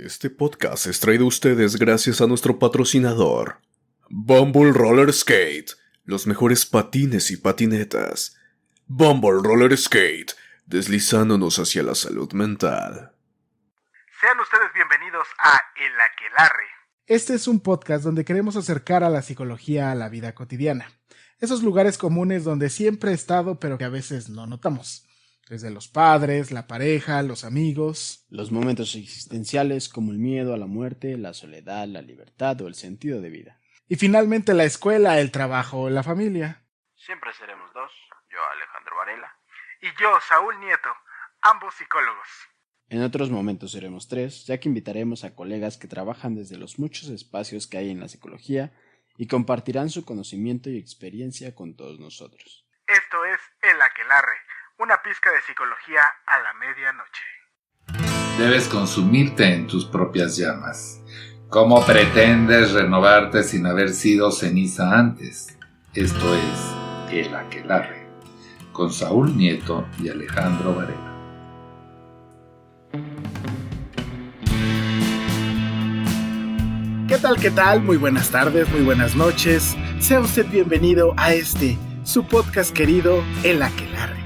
Este podcast es traído a ustedes gracias a nuestro patrocinador, Bumble Roller Skate, los mejores patines y patinetas. Bumble Roller Skate, deslizándonos hacia la salud mental. Sean ustedes bienvenidos a El Aquelarre. Este es un podcast donde queremos acercar a la psicología a la vida cotidiana. Esos lugares comunes donde siempre he estado pero que a veces no notamos. Desde los padres, la pareja, los amigos. Los momentos existenciales como el miedo a la muerte, la soledad, la libertad o el sentido de vida. Y finalmente la escuela, el trabajo, la familia. Siempre seremos dos, yo Alejandro Varela y yo Saúl Nieto, ambos psicólogos. En otros momentos seremos tres, ya que invitaremos a colegas que trabajan desde los muchos espacios que hay en la psicología y compartirán su conocimiento y experiencia con todos nosotros. Esto es El Aquelarre, una pizca de psicología a la medianoche. Debes consumirte en tus propias llamas. ¿Cómo pretendes renovarte sin haber sido ceniza antes? Esto es El Aquelarre, con Saúl Nieto y Alejandro Varela. ¿Qué tal? ¿Qué tal? Muy buenas tardes, muy buenas noches. Sea usted bienvenido a su podcast querido, El Aquelarre.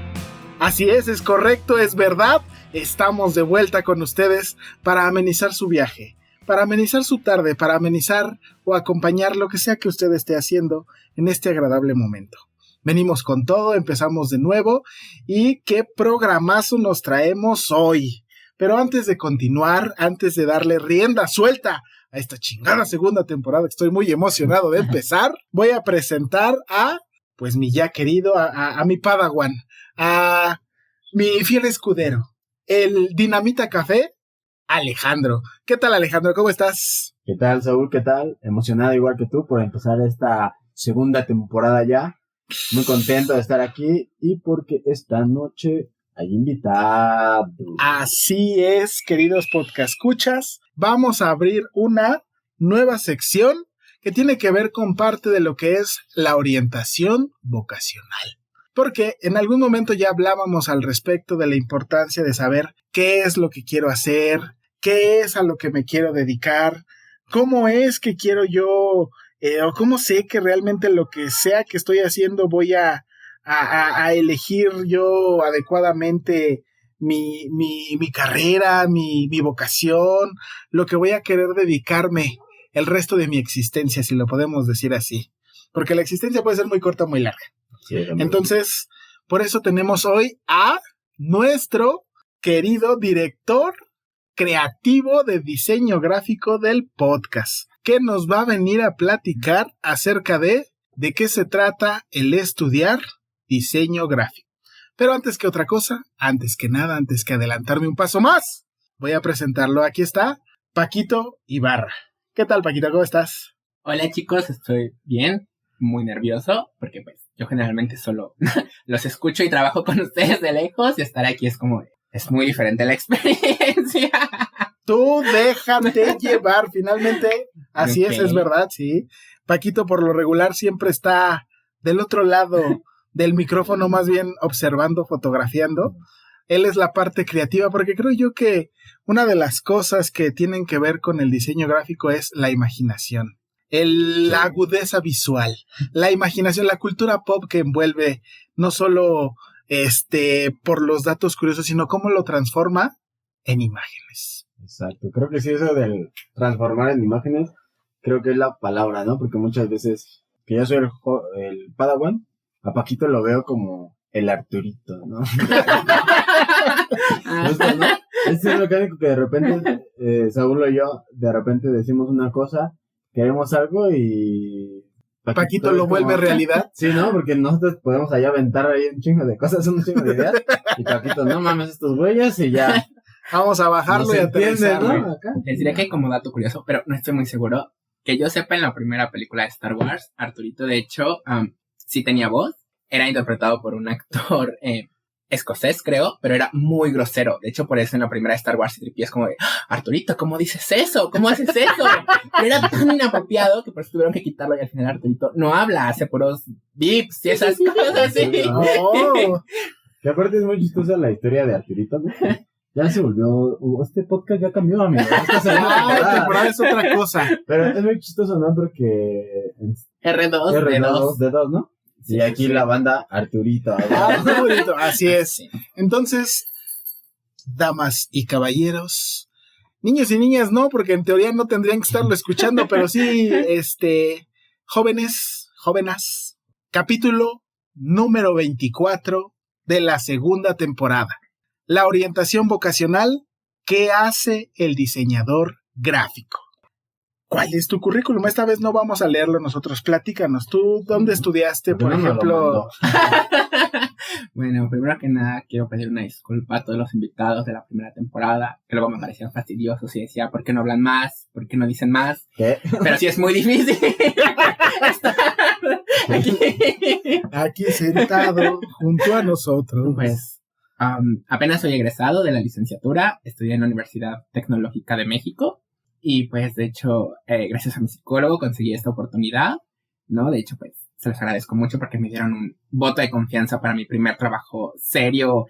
Así es correcto, es verdad. Estamos de vuelta con ustedes para amenizar su viaje, para amenizar su tarde, para amenizar o acompañar lo que sea que usted esté haciendo en este agradable momento. Venimos con todo, empezamos de nuevo y qué programazo nos traemos hoy. Pero antes de continuar, antes de darle rienda suelta a esta chingada segunda temporada, que estoy muy emocionado de empezar, voy a presentar a, pues mi ya querido, a mi Padawan, a mi fiel escudero, el Dinamita Café, Alejandro. ¿Qué tal, Alejandro? ¿Cómo estás? ¿Qué tal, Saúl? ¿Qué tal? Emocionado igual que tú por empezar esta segunda temporada ya. Muy contento de estar aquí y porque esta noche hay invitados. Así es, queridos podcastcuchas. Vamos a abrir una nueva sección que tiene que ver con parte de lo que es la orientación vocacional. Porque en algún momento ya hablábamos al respecto de la importancia de saber qué es lo que quiero hacer, qué es a lo que me quiero dedicar, cómo es que quiero yo, o cómo sé que realmente lo que sea que estoy haciendo voy a elegir yo adecuadamente mi carrera, mi vocación, lo que voy a querer dedicarme el resto de mi existencia, si lo podemos decir así. Porque la existencia puede ser muy corta o muy larga. Sí, entonces, por eso tenemos hoy a nuestro querido director creativo de diseño gráfico del podcast, que nos va a venir a platicar acerca de qué se trata el estudiar diseño gráfico. Pero antes que otra cosa, antes que nada, antes que adelantarme un paso más, voy a presentarlo. Aquí está Paquito Ibarra. ¿Qué tal, Paquito? ¿Cómo estás? Hola chicos, estoy bien, muy nervioso, porque pues yo generalmente solo los escucho y trabajo con ustedes de lejos y estar aquí es como, es muy diferente la experiencia. Tú déjate llevar, finalmente, así Okay. es verdad, sí. Paquito por lo regular siempre está del otro lado del micrófono, más bien observando, fotografiando. Él es la parte creativa, porque creo yo que una de las cosas que tienen que ver con el diseño gráfico es la imaginación. La agudeza visual, la imaginación, la cultura pop que envuelve no solo por los datos curiosos, sino cómo lo transforma en imágenes. Exacto, creo que sí, eso del transformar en imágenes, creo que es la palabra, ¿no? Porque muchas veces, que yo soy el Padawan, a Paquito lo veo como el Arturito, ¿no? Justo, ¿no? Es lo único que de repente, Saúl o yo, de repente decimos una cosa, queremos algo y Paquito lo vuelve realidad. Sí, ¿no? Porque nosotros podemos allá aventar ahí un chingo de cosas, un chingo de ideas, y Paquito, no mames estos güeyes, y ya. Vamos a bajarlo y aterrizarlo, ¿no? Acá. Les diré que como dato curioso, pero no estoy muy seguro, que yo sepa en la primera película de Star Wars, Arturito de hecho sí tenía voz, era interpretado por un actor escocés, creo, pero era muy grosero. De hecho, por eso en la primera de Star Wars Citripía es como de, Arturito, ¿cómo dices eso? ¿Cómo haces eso? Pero era tan inapropiado que por eso tuvieron que quitarlo y al final Arturito no habla, hace puros bips y esas cosas así. Oh. Que aparte es muy chistosa la historia de Arturito, ¿no? Ya se volvió, este podcast ya cambió, amigo. Esta Ah, temporada es otra cosa. Pero es muy chistoso, ¿no? Porque R2, D2. D2, ¿no? Sí, Y aquí sí. la banda Arturito. Ah, qué bonito. Así es. Sí. Entonces, damas y caballeros, niños y niñas no, porque en teoría no tendrían que estarlo escuchando, pero sí, jóvenes, jóvenes, capítulo número 24 de la segunda temporada. La orientación vocacional que hace el diseñador gráfico. ¿Cuál es tu currículum? Esta vez no vamos a leerlo nosotros. Platícanos. ¿Tú dónde estudiaste, por No me lo ejemplo? mandó. Bueno, primero que nada quiero pedir una disculpa a todos los invitados de la primera temporada, que luego me parecían fastidiosos y decía, ¿por qué no hablan más? ¿Por qué no dicen más? ¿Qué? Pero sí es muy difícil estar aquí. Aquí sentado junto a nosotros. Pues apenas soy egresado de la licenciatura, estudié en la Universidad Tecnológica de México y pues de hecho gracias a mi psicólogo conseguí esta oportunidad, ¿no? De hecho pues se los agradezco mucho porque me dieron un voto de confianza para mi primer trabajo serio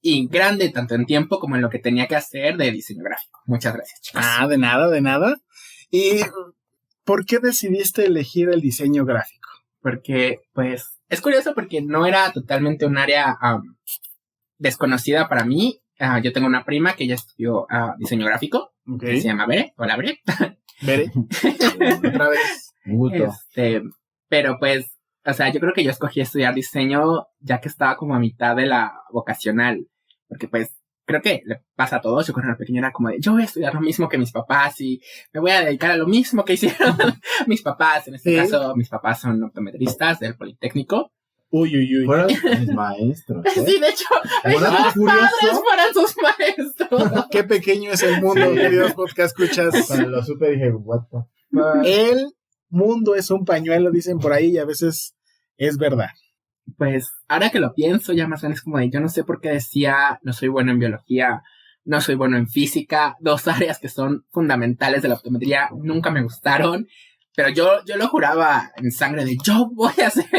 y grande tanto en tiempo como en lo que tenía que hacer de diseño gráfico. Muchas gracias, chicos. Ah, de nada, de nada. ¿Y por qué decidiste elegir el diseño gráfico? Porque pues es curioso porque no era totalmente un área desconocida para mí. Yo tengo una prima que ya estudió diseño gráfico, que se llama Bere. Hola, Bere. Veré. Otra vez. Un gusto. Pero pues, o sea, yo creo que yo escogí estudiar diseño ya que estaba como a mitad de la vocacional, porque pues creo que le pasa a todos. Yo cuando era pequeño era como de, yo voy a estudiar lo mismo que mis papás y me voy a dedicar a lo mismo que hicieron mis papás. En este caso, mis papás son optometristas del Politécnico. Uy, uy, uy. Fueron mis maestros. Sí, de hecho, mis Dato padres curioso, fueron sus maestros. Qué pequeño es el mundo, queridos podcast escuchas. cuando lo supe dije, what the fuck. El mundo es un pañuelo, dicen por ahí, y a veces es verdad. Pues ahora que lo pienso, ya más o menos como de, yo no sé por qué decía, no soy bueno en biología, no soy bueno en física, dos áreas que son fundamentales de la optometría, nunca me gustaron, pero yo lo juraba en sangre de, yo voy a ser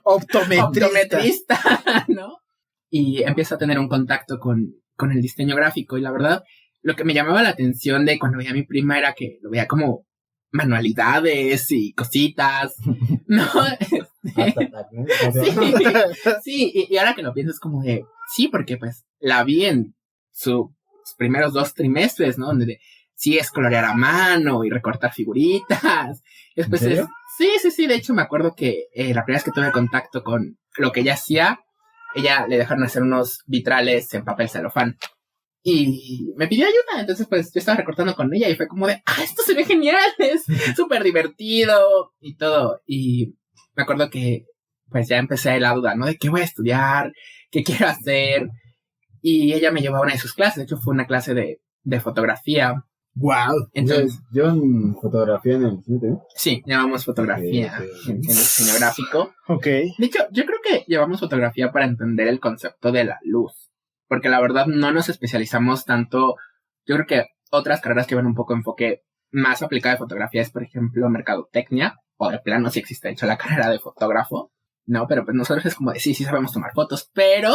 optometrista, ¿no? Y empiezo a tener un contacto con el diseño gráfico, y la verdad, lo que me llamaba la atención de cuando veía a mi prima era que lo veía como manualidades y cositas, ¿no? Sí, y ahora que lo pienso es como de, sí, porque pues la vi en sus primeros 2 trimestres, ¿no? Donde sí es colorear a mano y recortar figuritas. Después ¿En serio? sí, de hecho me acuerdo que la primera vez que tuve contacto con lo que ella hacía, ella le dejaron hacer unos vitrales en papel celofán. Y me pidió ayuda, entonces pues yo estaba recortando con ella y fue como de, esto se ve genial, es súper divertido y todo. Y me acuerdo que pues ya empecé la duda, ¿no? De qué voy a estudiar, qué quiero hacer. Y ella me llevó a una de sus clases, de hecho fue una clase de fotografía. Wow. Entonces, Yo en fotografía en el cine TV. sí, llevamos fotografía Ok. en diseño gráfico. Ok. De hecho, yo creo que llevamos fotografía para entender el concepto de la luz. Porque la verdad no nos especializamos tanto. Yo creo que otras carreras que ven un poco enfoque más aplicado de fotografía es, por ejemplo, mercadotecnia. O de plano sí existe, de hecho, la carrera de fotógrafo. No, pero pues nosotros es como de sí sabemos tomar fotos. Pero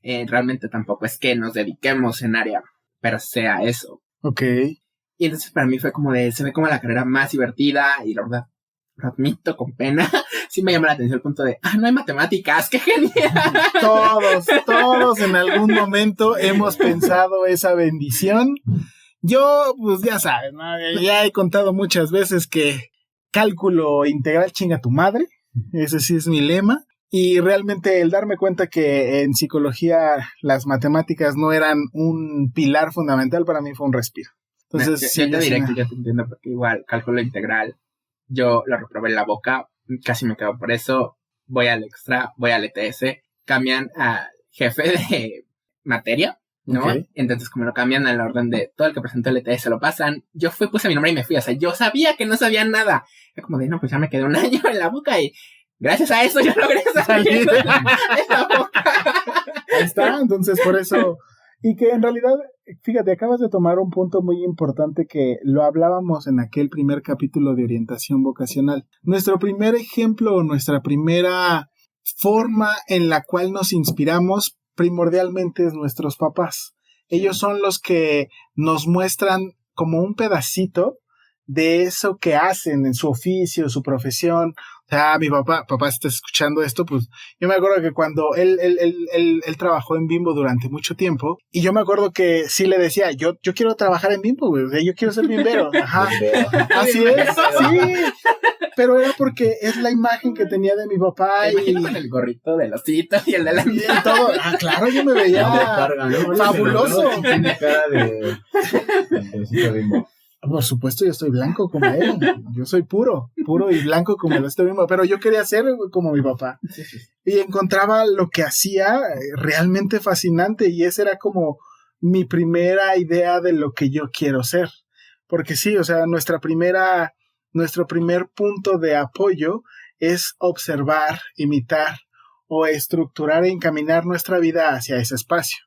realmente tampoco es que nos dediquemos en área per se a eso. Ok. Y entonces para mí fue como de, se ve como la carrera más divertida y la verdad, lo admito con pena, sí me llama la atención el punto de, no hay matemáticas, qué genial. Todos en algún momento hemos pensado esa bendición. Yo, pues ya sabes, ¿no? Ya he contado muchas veces que cálculo integral chinga tu madre, ese sí es mi lema. Y realmente el darme cuenta que en psicología las matemáticas no eran un pilar fundamental para mí fue un respiro. Entonces, yo te diré que yo te entiendo porque igual cálculo integral, yo lo reprobé en la boca, casi me quedo por eso, voy al extra, voy al ETS, cambian al jefe de materia, ¿no? Okay. Entonces como lo cambian al orden de todo el que presentó el ETS lo pasan, yo puse mi nombre y me fui, o sea, yo sabía que no sabía nada, era como de, no, pues ya me quedé un año en la boca y gracias a eso yo logré salir de la boca. Ahí está, entonces por eso. Y que en realidad, fíjate, acabas de tomar un punto muy importante que lo hablábamos en aquel primer capítulo de orientación vocacional. Nuestro primer ejemplo o nuestra primera forma en la cual nos inspiramos primordialmente es nuestros papás. Ellos son los que nos muestran como un pedacito de eso que hacen en su oficio, su profesión. O sea, mi papá está escuchando esto, pues yo me acuerdo que cuando él trabajó en Bimbo durante mucho tiempo, y yo me acuerdo que sí le decía, yo quiero trabajar en Bimbo, güey, o sea, yo quiero ser bimbero. Ajá. Así es, sí. Pero era porque es la imagen que tenía de mi papá. Me imagino con el gorrito del osito y el de la y todo. Ah, claro, yo me veía fabuloso. Tiene cara de Bimbo. Por supuesto, yo estoy blanco como él. Yo soy puro y blanco como él. Pero yo quería ser como mi papá. Y encontraba lo que hacía realmente fascinante. Y esa era como mi primera idea de lo que yo quiero ser. Porque sí, o sea, nuestro primer punto de apoyo es observar, imitar o estructurar e encaminar nuestra vida hacia ese espacio.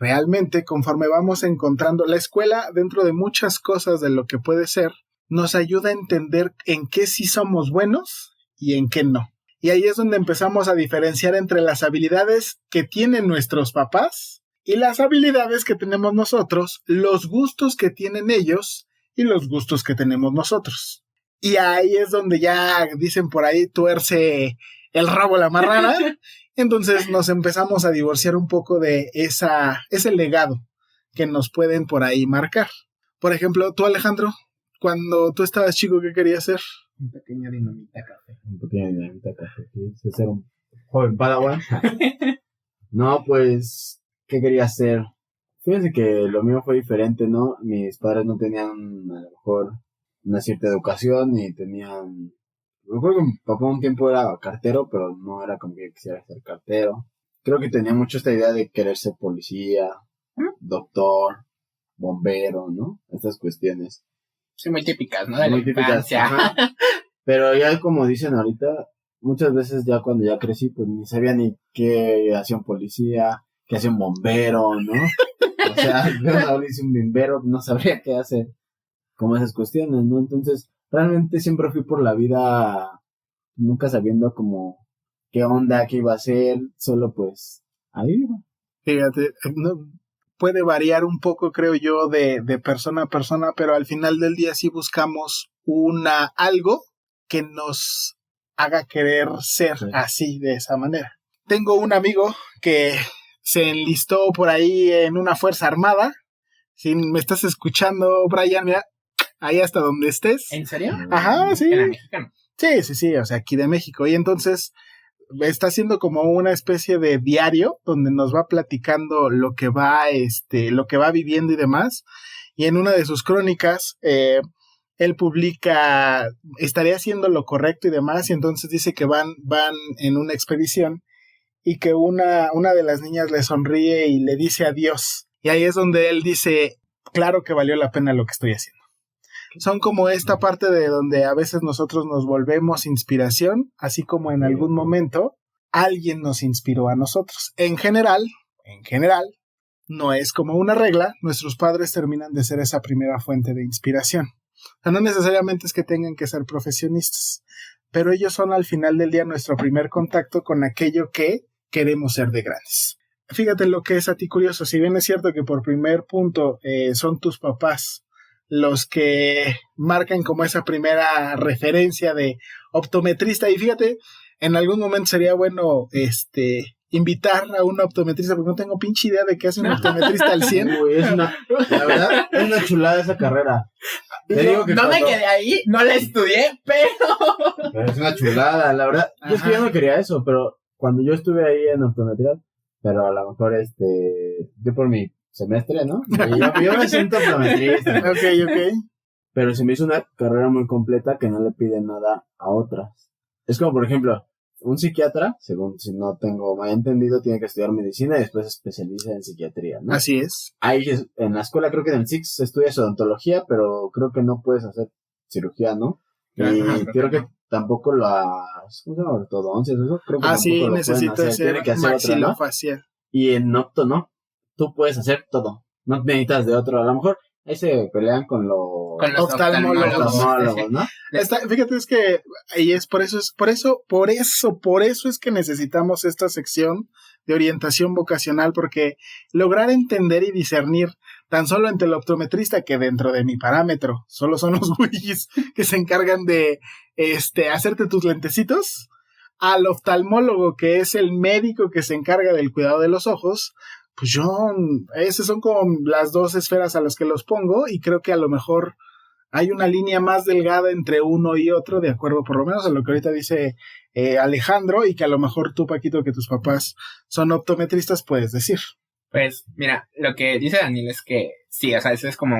Realmente, conforme vamos encontrando la escuela, dentro de muchas cosas de lo que puede ser, nos ayuda a entender en qué sí somos buenos y en qué no. Y ahí es donde empezamos a diferenciar entre las habilidades que tienen nuestros papás y las habilidades que tenemos nosotros, los gustos que tienen ellos y los gustos que tenemos nosotros. Y ahí es donde ya dicen por ahí tuerce el rabo la marrana. Entonces nos empezamos a divorciar un poco de ese legado que nos pueden por ahí marcar. Por ejemplo, tú, Alejandro, cuando tú estabas chico, ¿qué querías ser? Un pequeño dinamita café. Quise ser un joven padawan. No, pues, ¿qué quería ser? Fíjense que lo mío fue diferente, ¿no? Mis padres no tenían a lo mejor una cierta educación y tenían... Recuerdo que mi papá un tiempo era cartero, pero no era como que quisiera ser cartero. Creo que tenía mucho esta idea de querer ser policía, doctor, bombero, ¿no? Estas cuestiones. Sí, muy típicas, ¿no? De Muy la típicas. infancia. Ajá. Pero ya como dicen ahorita, muchas veces ya cuando ya crecí, pues ni sabía ni qué hacía un policía, qué hacía un bombero, ¿no? O sea, yo ahora hice un bimbero, no sabría qué hacer. Como esas cuestiones, ¿no? Entonces, realmente siempre fui por la vida nunca sabiendo como qué onda, qué iba a hacer, solo pues ahí iba. Fíjate, puede variar un poco, creo yo, de persona a persona, pero al final del día sí buscamos algo que nos haga querer ser así, de esa manera. Tengo un amigo que se enlistó por ahí en una fuerza armada. Si me estás escuchando, Brian, mira, ahí hasta donde estés. ¿En serio? Ajá, sí. ¿Era mexicano? Sí, o sea, aquí de México. Y entonces está haciendo como una especie de diario donde nos va platicando lo que va viviendo y demás. Y en una de sus crónicas, él publica, estaría haciendo lo correcto y demás, y entonces dice que van en una expedición y que una de las niñas le sonríe y le dice adiós. Y ahí es donde él dice, claro que valió la pena lo que estoy haciendo. Son como esta parte de donde a veces nosotros nos volvemos inspiración, así como en algún momento alguien nos inspiró a nosotros. En general, no es como una regla, nuestros padres terminan de ser esa primera fuente de inspiración. O sea, no necesariamente es que tengan que ser profesionistas, pero ellos son al final del día nuestro primer contacto con aquello que queremos ser de grandes. Fíjate lo que es a ti curioso, si bien es cierto que por primer punto son tus papás los que marcan como esa primera referencia de optometrista, y fíjate, en algún momento sería bueno invitar a un optometrista, porque no tengo pinche idea de qué hace un optometrista al 100. Uy, la verdad, es una chulada esa carrera. Te digo que no me quedé ahí, no la estudié, pero es una chulada, la verdad. Yo es que yo no quería eso, pero cuando yo estuve ahí en optometría, pero a lo mejor yo por mi semestre, ¿no? Yo me siento optometrista. Ok. Pero se me hizo una carrera muy completa que no le pide nada a otras. Es como, por ejemplo, un psiquiatra, según si no tengo mal entendido, tiene que estudiar medicina y después se especializa en psiquiatría, ¿no? Así es. Ahí en la escuela, creo que en el SIX estudias odontología, pero creo que no puedes hacer cirugía, ¿no? Y creo que tampoco las, ¿cómo se llama? Ortodoncias, eso. Creo que tampoco sí, lo necesito pueden hacer. Tiene que hacer maxilofacial. otra, ¿no? Y en opto, ¿no? Tú puedes hacer todo. No necesitas de otro. A lo mejor ahí se pelean con los oftalmólogos, ¿no? Fíjate, es que y es por eso es que necesitamos esta sección de orientación vocacional, porque lograr entender y discernir tan solo entre el optometrista, que dentro de mi parámetro solo son los güeyes que se encargan de hacerte tus lentecitos, al oftalmólogo, que es el médico que se encarga del cuidado de los ojos, pues esas son como las dos esferas a las que los pongo, y creo que a lo mejor hay una línea más delgada entre uno y otro, de acuerdo por lo menos a lo que ahorita dice Alejandro, y que a lo mejor tú, Paquito, que tus papás son optometristas, puedes decir. Pues mira, lo que dice Daniel es que sí, o sea, eso es como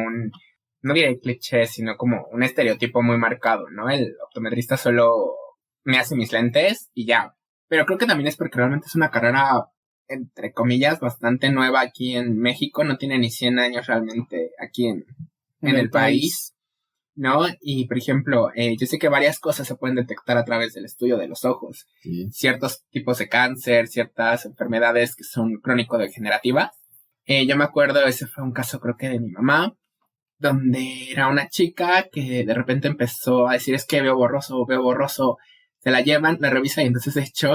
no diré cliché, sino como un estereotipo muy marcado, ¿no? El optometrista solo me hace mis lentes y ya. Pero creo que también es porque realmente es una carrera, entre comillas, bastante nueva aquí en México. No tiene ni 100 años realmente aquí en el país, ¿no? Y, por ejemplo, yo sé que varias cosas se pueden detectar a través del estudio de los ojos. Sí. Ciertos tipos de cáncer, ciertas enfermedades que son crónico-degenerativas. Yo me acuerdo, ese fue un caso creo que de mi mamá, donde era una chica que de repente empezó a decir, es que veo borroso, se la llevan, la revisa y entonces de hecho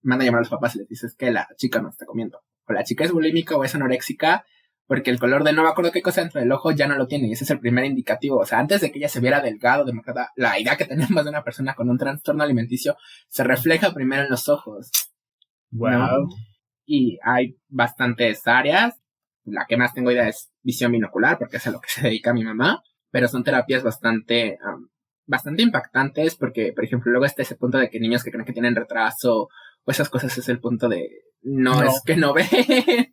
manda a llamar a los papás y les dice, es que la chica no está comiendo, o la chica es bulímica o es anoréxica, porque el color de no me acuerdo qué cosa dentro del ojo ya no lo tiene, y ese es el primer indicativo. O sea, antes de que ella se viera delgado, demacrada, la idea que tenemos de una persona con un trastorno alimenticio se refleja primero en los ojos. Wow. ¿No? Y hay bastantes áreas. La que más tengo idea es visión binocular, porque es a lo que se dedica mi mamá, pero son terapias bastante impactantes, porque, por ejemplo, luego está ese punto de que niños que creen que tienen retraso, o esas cosas, es el punto de, no. Es que no ven.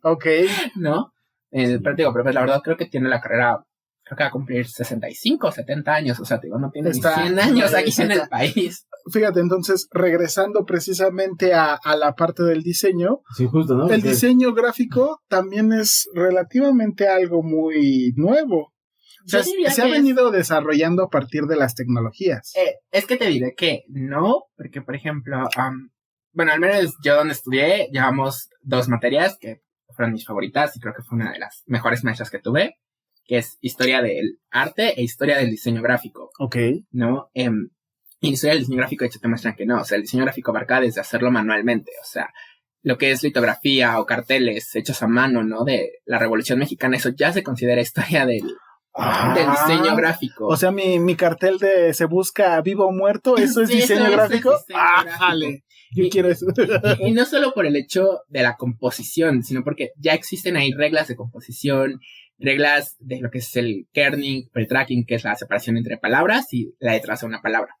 Ok. ¿No? Pero digo, pero pues la verdad creo que tiene la carrera, creo que va a cumplir 65 o 70 años, o sea, digo, no tiene ni 100 años aquí en el país. Fíjate, entonces, regresando precisamente a la parte del diseño, sí, justo, ¿no? El diseño gráfico también es relativamente algo muy nuevo. O sea, se ha venido desarrollando a partir de las tecnologías. Es que te diré que no, porque, por ejemplo, bueno, al menos yo donde estudié, llevamos 2 materias que fueron mis favoritas y creo que fue una de las mejores maestras que tuve, que es historia del arte e historia del diseño gráfico. Ok. ¿No? Y historia del diseño gráfico, de hecho, te muestran que no. O sea, el diseño gráfico abarca desde hacerlo manualmente. O sea, lo que es litografía o carteles hechos a mano, ¿no? De la Revolución Mexicana, eso ya se considera historia del diseño gráfico. O sea, mi cartel de se busca vivo o muerto, ¿eso es diseño gráfico? Vale. Yo quiero eso. Y no solo por el hecho de la composición, sino porque ya existen ahí reglas de composición, reglas de lo que es el kerning, el tracking, que es la separación entre palabras y la letra de una palabra.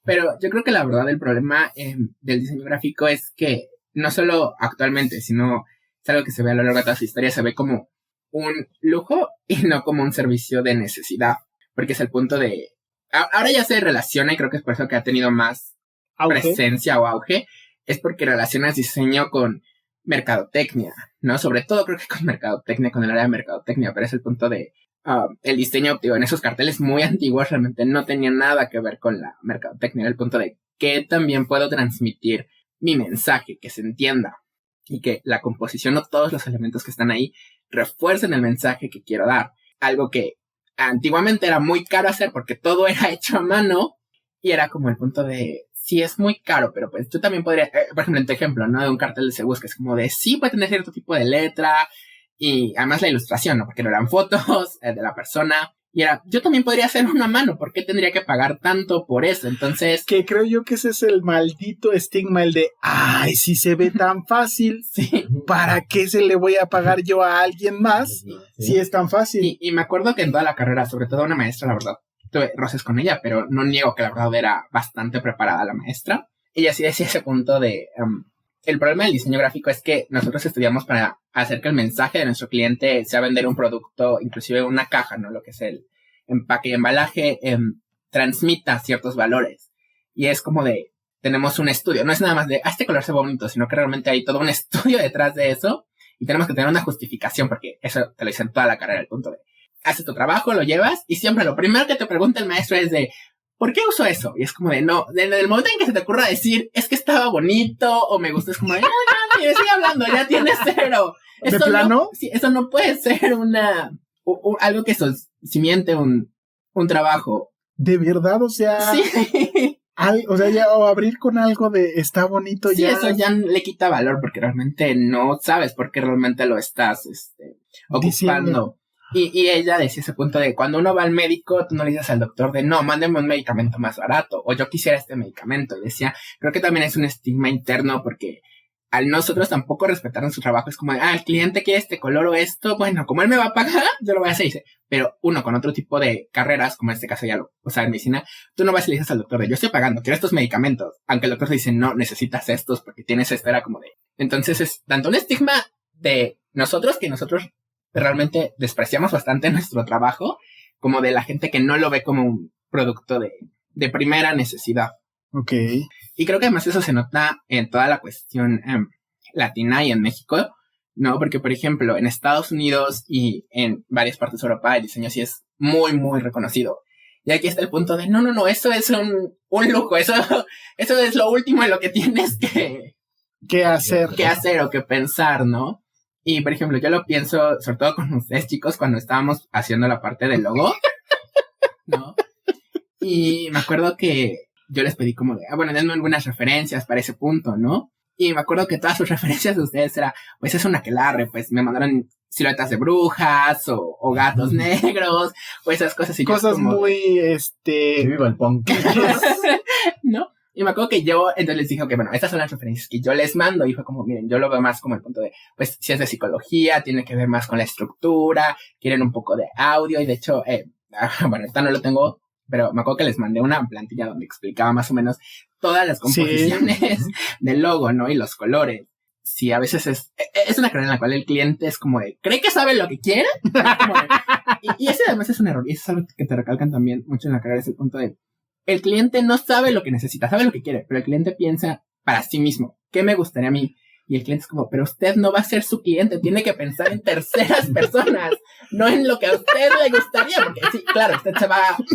Pero yo creo que la verdad el problema del diseño gráfico es que no solo actualmente, sino es algo que se ve a lo largo de toda su historia, se ve como un lujo y no como un servicio de necesidad, porque es el punto de... Ahora ya se relaciona y creo que es por eso que ha tenido más presencia o auge, es porque relacionas diseño con mercadotecnia, ¿no? Sobre todo creo que con mercadotecnia, con el área de mercadotecnia, pero es el punto de el diseño, digo, en esos carteles muy antiguos realmente no tenía nada que ver con la mercadotecnia, era el punto de que también puedo transmitir mi mensaje, que se entienda, y que la composición o todos los elementos que están ahí refuercen el mensaje que quiero dar. Algo que antiguamente era muy caro hacer porque todo era hecho a mano, y era como el punto de sí, es muy caro, pero pues tú también podrías, por ejemplo, en tu ejemplo, ¿no? De un cartel de Se Busca, es como de sí puede tener cierto tipo de letra y además la ilustración, ¿no? Porque no eran fotos de la persona y era, yo también podría hacer una mano, ¿por qué tendría que pagar tanto por eso? Entonces... Que creo yo que ese es el maldito estigma, el de, ay, si se ve tan fácil, sí. ¿Para qué se le voy a pagar yo a alguien más si es tan fácil? Y me acuerdo que en toda la carrera, sobre todo una maestra, la verdad, tuve roces con ella, pero no niego que la verdad era bastante preparada la maestra. Ella sí decía ese punto de... el problema del diseño gráfico es que nosotros estudiamos para hacer que el mensaje de nuestro cliente sea vender un producto, inclusive una caja, ¿no? Lo que es el empaque y embalaje, transmita ciertos valores. Y es como de... Tenemos un estudio. No es nada más de, este color se ve bonito, sino que realmente hay todo un estudio detrás de eso y tenemos que tener una justificación porque eso te lo dicen toda la carrera, el punto de... Haces tu trabajo, lo llevas y siempre lo primero que te pregunta el maestro es de ¿por qué uso eso? Y es como de no, desde el momento en que se te ocurra decir es que estaba bonito o me gustó, es como de no, ya estoy hablando, ya tienes 0. ¿De plano? No, sí, eso no puede ser algo que cimiente un trabajo. ¿De verdad? O sea... Sí. O sea, ya, o abrir con algo de está bonito Sí, ya. eso ya le quita valor porque realmente no sabes por qué realmente lo estás ocupando. Diciendo. Y ella decía ese punto de cuando uno va al médico, tú no le dices al doctor de no, mándeme un medicamento más barato o yo quisiera este medicamento. Y decía, creo que también es un estigma interno porque al nosotros tampoco respetar nuestro trabajo es como de, el cliente quiere este color o esto, bueno, como él me va a pagar, yo lo voy a hacer. Dice, pero uno con otro tipo de carreras, como en este caso o sea, en medicina, tú no vas y le dices al doctor de, yo estoy pagando, quiero estos medicamentos, aunque el doctor te dice, no, necesitas estos porque tienes esto, era como de, entonces es tanto un estigma de nosotros que nosotros realmente despreciamos bastante nuestro trabajo, como de la gente que no lo ve como un producto de primera necesidad. Ok. Y creo que además eso se nota en toda la cuestión latina y en México, ¿no? Porque, por ejemplo, en Estados Unidos y en varias partes de Europa el diseño sí es muy, muy reconocido. Y aquí está el punto de, no, eso es un lujo, eso es lo último en lo que tienes ¿Qué hacer? o que pensar, ¿no? Y, por ejemplo, yo lo pienso, sobre todo con ustedes, chicos, cuando estábamos haciendo la parte del logo, ¿no? Y me acuerdo que yo les pedí como de, bueno, denme algunas referencias para ese punto, ¿no? Y me acuerdo que todas sus referencias de ustedes era, pues es una aquelarre, pues me mandaron siluetas de brujas o gatos negros o esas cosas. Y cosas como, muy, Que viva el punk. ¿no? Y me acuerdo que yo, entonces les dije, ok, bueno, estas son las referencias que yo les mando. Y fue como, miren, yo lo veo más como el punto de, pues, si es de psicología, tiene que ver más con la estructura, quieren un poco de audio. Y de hecho, bueno, ahorita no lo tengo, pero me acuerdo que les mandé una plantilla donde explicaba más o menos todas las composiciones del logo, ¿no? Y los colores. Sí, a veces es una carrera en la cual el cliente es como de, ¿cree que sabe lo que quiere? Y ese además es un error. Y eso es algo que te recalcan también mucho en la carrera, es el punto de, el cliente no sabe lo que necesita, sabe lo que quiere, pero el cliente piensa para sí mismo, ¿qué me gustaría a mí? Y el cliente es como, pero usted no va a ser su cliente, tiene que pensar en terceras personas, no en lo que a usted le gustaría, porque sí, claro,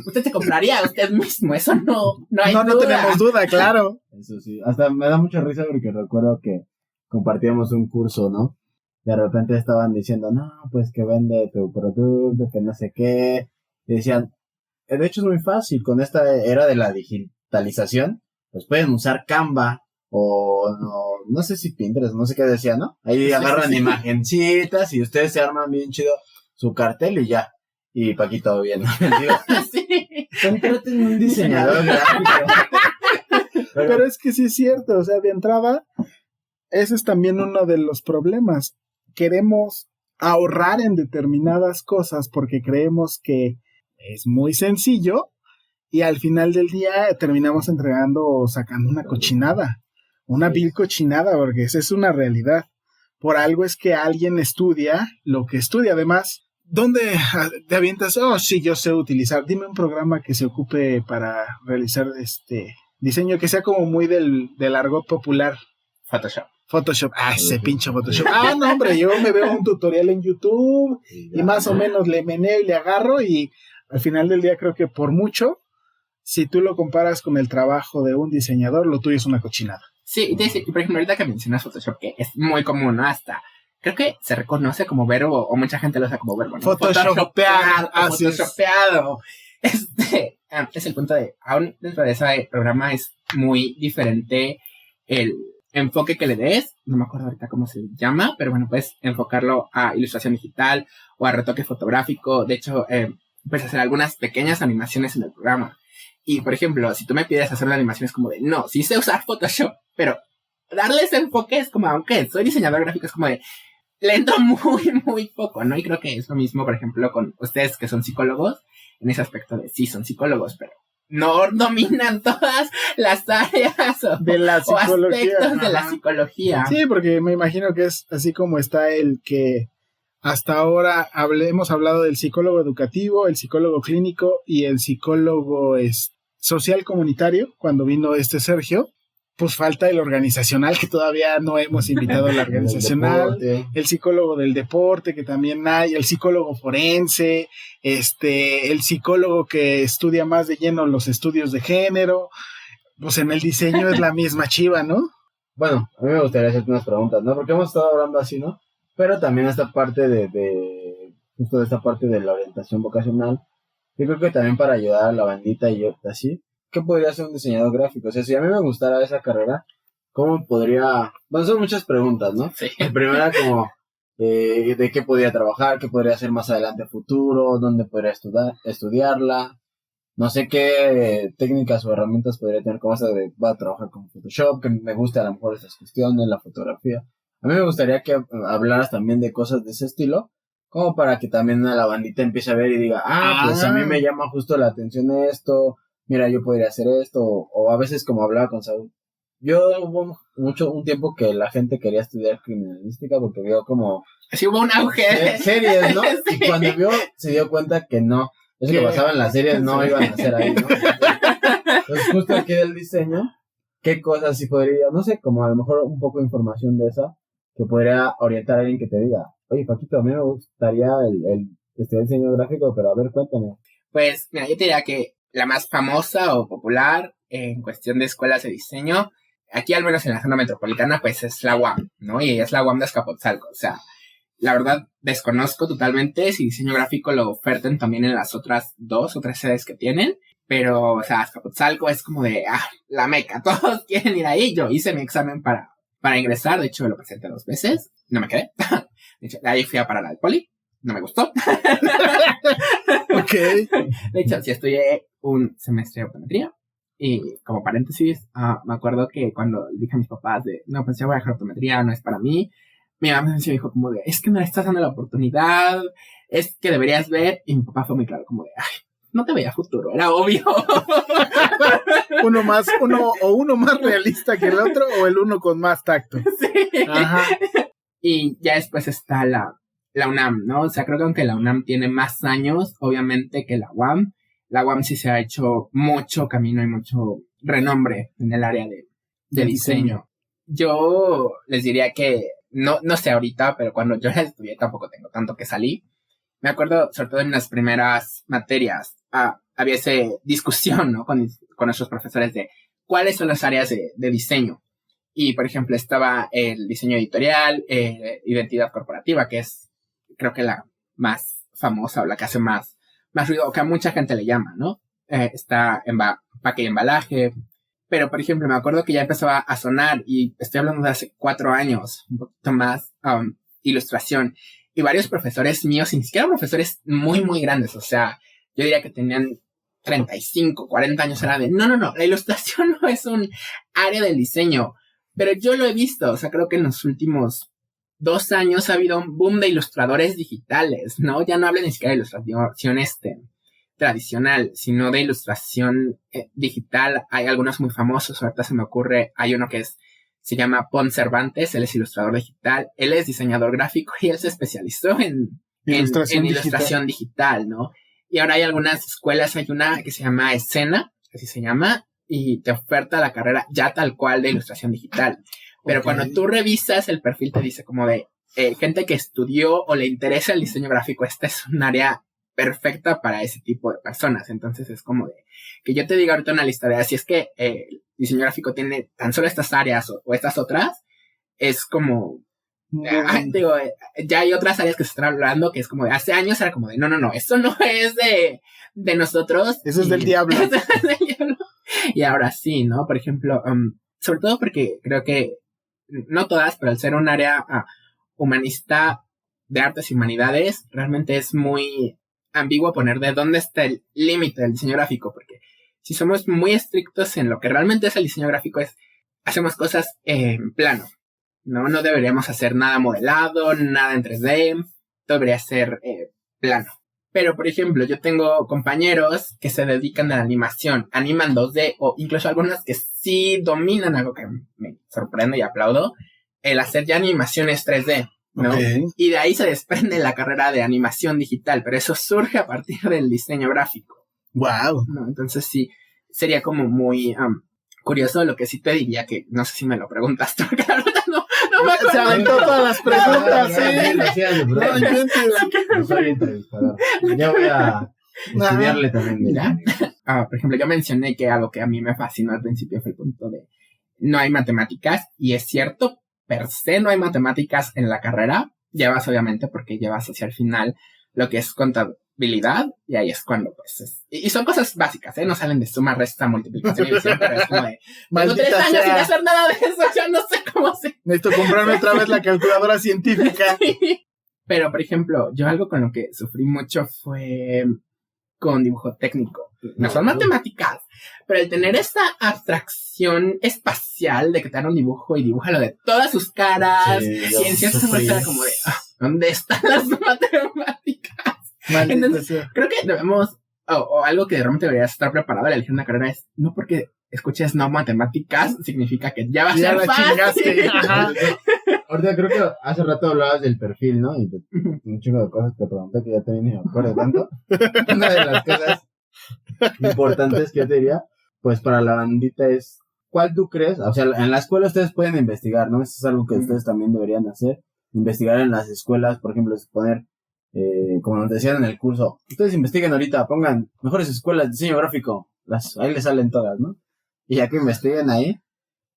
usted se compraría a usted mismo, eso no hay duda. No tenemos duda, claro. Eso sí, hasta me da mucha risa porque recuerdo que compartíamos un curso, ¿no? De repente estaban diciendo, no, pues que vende tu producto, que no sé qué. Y decían, de hecho es muy fácil, con esta era de la digitalización, pues pueden usar Canva o no sé si Pinterest, no sé qué decía, ¿no? Ahí agarran imagencitas y ustedes se arman bien chido su cartel y ya. Y pa' aquí todo bien, ¿no? Digo, Sí. contraten un diseñador gráfico. Pero es que sí es cierto, o sea, de entrada, ese es también uno de los problemas. Queremos ahorrar en determinadas cosas porque creemos que es muy sencillo y al final del día terminamos entregando o sacando una cochinada, una vil cochinada, porque esa es una realidad. Por algo es que alguien estudia lo que estudia. Además, ¿dónde te avientas? Oh, sí, yo sé utilizar. Dime un programa que se ocupe para realizar diseño que sea como muy del argot popular. Photoshop. Ese pinche Photoshop. No, hombre, yo me veo un tutorial en YouTube y más o menos le meneo y le agarro y al final del día creo que por mucho, si tú lo comparas con el trabajo de un diseñador, lo tuyo es una cochinada. Sí, por ejemplo, ahorita que mencionas Photoshop, que es muy común, ¿no? Hasta, creo que se reconoce como verbo, o mucha gente lo usa como verbo, ¿no? Photoshopeado. Photoshopeado. Es el punto de, aún dentro de ese programa es muy diferente el enfoque que le des, no me acuerdo ahorita cómo se llama, pero bueno, puedes enfocarlo a ilustración digital o a retoque fotográfico. De hecho, puedes hacer algunas pequeñas animaciones en el programa. Y, por ejemplo, si tú me pides hacer una animación es como de, no, sí sé usar Photoshop, pero darle ese enfoque es como, aunque soy diseñador gráfico, es como de, le entro muy, muy poco, ¿no? Y creo que es lo mismo, por ejemplo, con ustedes que son psicólogos, en ese aspecto de, sí, son psicólogos, pero no dominan todas las áreas de la psicología. O aspectos de la psicología. Sí, porque me imagino que es así como está el que hasta ahora hemos hablado del psicólogo educativo, el psicólogo clínico y el psicólogo social comunitario, cuando vino Sergio. Pues falta el organizacional, que todavía no hemos invitado al organizacional, el psicólogo del deporte, que también hay, el psicólogo forense, el psicólogo que estudia más de lleno los estudios de género. Pues en el diseño es la misma chiva, ¿no? Bueno, a mí me gustaría hacerte unas preguntas, ¿no? Porque hemos estado hablando así, ¿no? Pero también esta parte justo de esta parte de la orientación vocacional, yo creo que también para ayudar a la bandita y yo así, ¿qué podría ser un diseñador gráfico? O sea, si a mí me gustara esa carrera, ¿cómo podría...? Bueno, son muchas preguntas, ¿no? Sí. La primera como, ¿de qué podría trabajar? ¿Qué podría hacer más adelante a futuro? ¿Dónde podría estudiarla? No sé qué técnicas o herramientas podría tener, como esa de, va a trabajar con Photoshop, que me guste a lo mejor esas cuestiones, la fotografía. A mí me gustaría que hablaras también de cosas de ese estilo, como para que también a la bandita empiece a ver y diga, pues a mí me llama justo la atención esto, mira, yo podría hacer esto, o a veces como hablaba con Saúl. Hubo un tiempo que la gente quería estudiar criminalística porque vio como Sí, hubo un auge. series, ¿no? Sí. Y cuando vio, se dio cuenta que no. Eso que pasaba en las series no iban a hacer ahí, ¿no? Entonces, justo aquí del diseño, ¿qué cosas sí podría, no sé, como a lo mejor un poco de información de esa, que podría orientar a alguien que te diga, oye, Paquito, a mí me gustaría el estudiar diseño gráfico, pero a ver, cuéntame. Pues, mira, yo te diría que la más famosa o popular en cuestión de escuelas de diseño, aquí al menos en la zona metropolitana, pues es la UAM, ¿no? Y es la UAM de Azcapotzalco. O sea, la verdad, desconozco totalmente si diseño gráfico lo oferten también en las otras 2 o 3 sedes que tienen. Pero, o sea, Azcapotzalco es como de, la meca, todos quieren ir ahí. Yo hice mi examen para ingresar, de hecho lo presenté 2 veces, no me quedé. De hecho, de ahí fui a parar al poli, no me gustó. Ok. De hecho, sí estudié un semestre de optometría. Y como paréntesis, me acuerdo que cuando le dije a mis papás de, no, pues ya voy a dejar optometría, no es para mí. Mi mamá me dijo como de, es que no le estás dando la oportunidad, es que deberías ver. Y mi papá fue muy claro, como de, no te veía futuro, era obvio. Uno más realista que el otro, o el uno con más tacto. Sí. Ajá. Y ya después está la UNAM, ¿no? O sea, creo que aunque la UNAM tiene más años, obviamente, que la UAM sí se ha hecho mucho camino y mucho renombre en el área de diseño. Yo les diría que, no sé ahorita, pero cuando yo la estudié tampoco tengo tanto que salí. Me acuerdo, sobre todo en las primeras materias, había esa discusión, ¿no? Con nuestros profesores de cuáles son las áreas de diseño. Y, por ejemplo, estaba el diseño editorial, identidad corporativa, que es, creo que la más famosa o la que hace más ruido, o que a mucha gente le llama, ¿no? Está empaque y embalaje. Pero, por ejemplo, me acuerdo que ya empezaba a sonar, y estoy hablando de hace 4 años, un poquito más, ilustración. Y varios profesores míos, y ni siquiera profesores muy, muy grandes, o sea, yo diría que tenían 35, 40 años, era de, no, la ilustración no es un área del diseño. Pero yo lo he visto, o sea, creo que en los últimos 2 años ha habido un boom de ilustradores digitales, ¿no? Ya no hablo ni siquiera de ilustración tradicional, sino de ilustración digital. Hay algunos muy famosos, ahorita se me ocurre, hay uno que se llama Pon Cervantes, él es ilustrador digital, él es diseñador gráfico y él se especializó en ilustración digital, ¿no? Y ahora hay algunas escuelas, hay una que se llama Escena, así se llama, y te oferta la carrera ya tal cual de ilustración digital. Pero cuando tú revisas el perfil te dice como de gente que estudió o le interesa el diseño gráfico, esta es un área perfecta para ese tipo de personas. Entonces es como de que yo te diga ahorita una lista de así es que el diseño gráfico tiene tan solo estas áreas o estas otras, es como digo, ya hay otras áreas que se están hablando que es como de hace años era como de no, eso no es de nosotros. Eso es del diablo. Eso es del diablo. Y ahora sí, ¿no? Por ejemplo, sobre todo porque creo que no todas, pero al ser un área humanista de artes y humanidades, realmente es muy ambiguo poner de dónde está el límite del diseño gráfico, porque si somos muy estrictos en lo que realmente es el diseño gráfico, hacemos cosas en plano, no deberíamos hacer nada modelado, nada en 3D, todo debería ser plano. Pero, por ejemplo, yo tengo compañeros que se dedican a la animación, animan 2D, o incluso algunos que sí dominan algo que me sorprende y aplaudo, el hacer ya animaciones 3D, ¿no? Okay. Y de ahí se desprende la carrera de animación digital, pero eso surge a partir del diseño gráfico. Wow. ¿No? Entonces sí, sería como muy curioso. Lo que sí te diría, que no sé si me lo preguntas, porque la verdad no me acuerdo. Se aventó todas las preguntas, sí. No inventes. No soy entrevistador. Ya voy a estudiarle también. Mira, por ejemplo, yo mencioné que algo que a mí me fascinó al principio fue el punto de no hay matemáticas, y es cierto, per se no hay matemáticas en la carrera. Llevas, obviamente, porque llevas hacia el final lo que es habilidad, y ahí es cuando, pues, y son cosas básicas, no salen de suma, resta, multiplicación y división, pero es como de, tengo 3 años sin hacer nada de eso, ya no sé cómo hacer. Necesito comprarme otra vez la calculadora científica. Sí. Pero, por ejemplo, yo algo con lo que sufrí mucho fue con dibujo técnico. No son matemáticas, pero el tener esta abstracción espacial de que te dan un dibujo y dibújalo de todas sus caras, y en cierta forma era como de, ¿dónde están las matemáticas? Entonces, creo que debemos, o algo que realmente deberías estar preparado al elegir una carrera es, no porque escuches no matemáticas, significa que ya va a ser fácil. Ahorita creo que hace rato hablabas del perfil, ¿no? Y un chingo de cosas te pregunté que ya también me acuerdo tanto. Una de las cosas importantes que yo te diría, pues para la bandita es, ¿cuál tú crees? O sea, en la escuela ustedes pueden investigar, ¿no? Eso es algo que ustedes también deberían hacer. Investigar en las escuelas, por ejemplo, es poner, como nos decían en el curso, ustedes investiguen ahorita, pongan mejores escuelas de diseño gráfico, ahí les salen todas, ¿no? Y ya que investiguen ahí,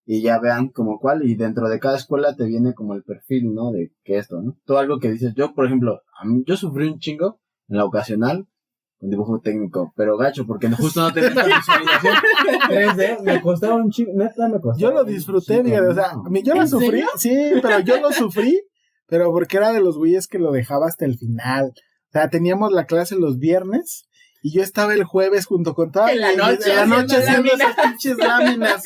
y ya vean como cuál, y dentro de cada escuela te viene como el perfil, ¿no? De que esto, ¿no? Todo algo que dices, yo, por ejemplo, yo sufrí un chingo en la ocasional con dibujo técnico, pero gacho, porque justo no tenía esta visualización 3D, me costaba un chingo, neta me costaba. Yo lo disfruté, fíjate, o sea, yo lo sufrí, sí, pero yo lo sufrí, pero porque era de los güeyes que lo dejaba hasta el final. O sea, teníamos la clase los viernes, y yo estaba el jueves junto con toda la noche haciendo esas pinches láminas.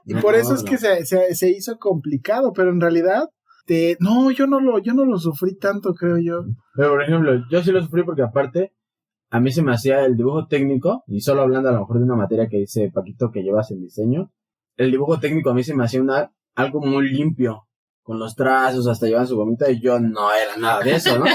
Y por eso es que se hizo complicado, pero en realidad, yo no lo sufrí tanto, creo yo. Pero por ejemplo, yo sí lo sufrí porque aparte, a mí se me hacía el dibujo técnico, y solo hablando a lo mejor de una materia que dice Paquito que llevas en diseño, el dibujo técnico a mí se me hacía algo muy limpio, con los trazos, hasta llevan su gomita, y yo no era nada de eso, ¿no?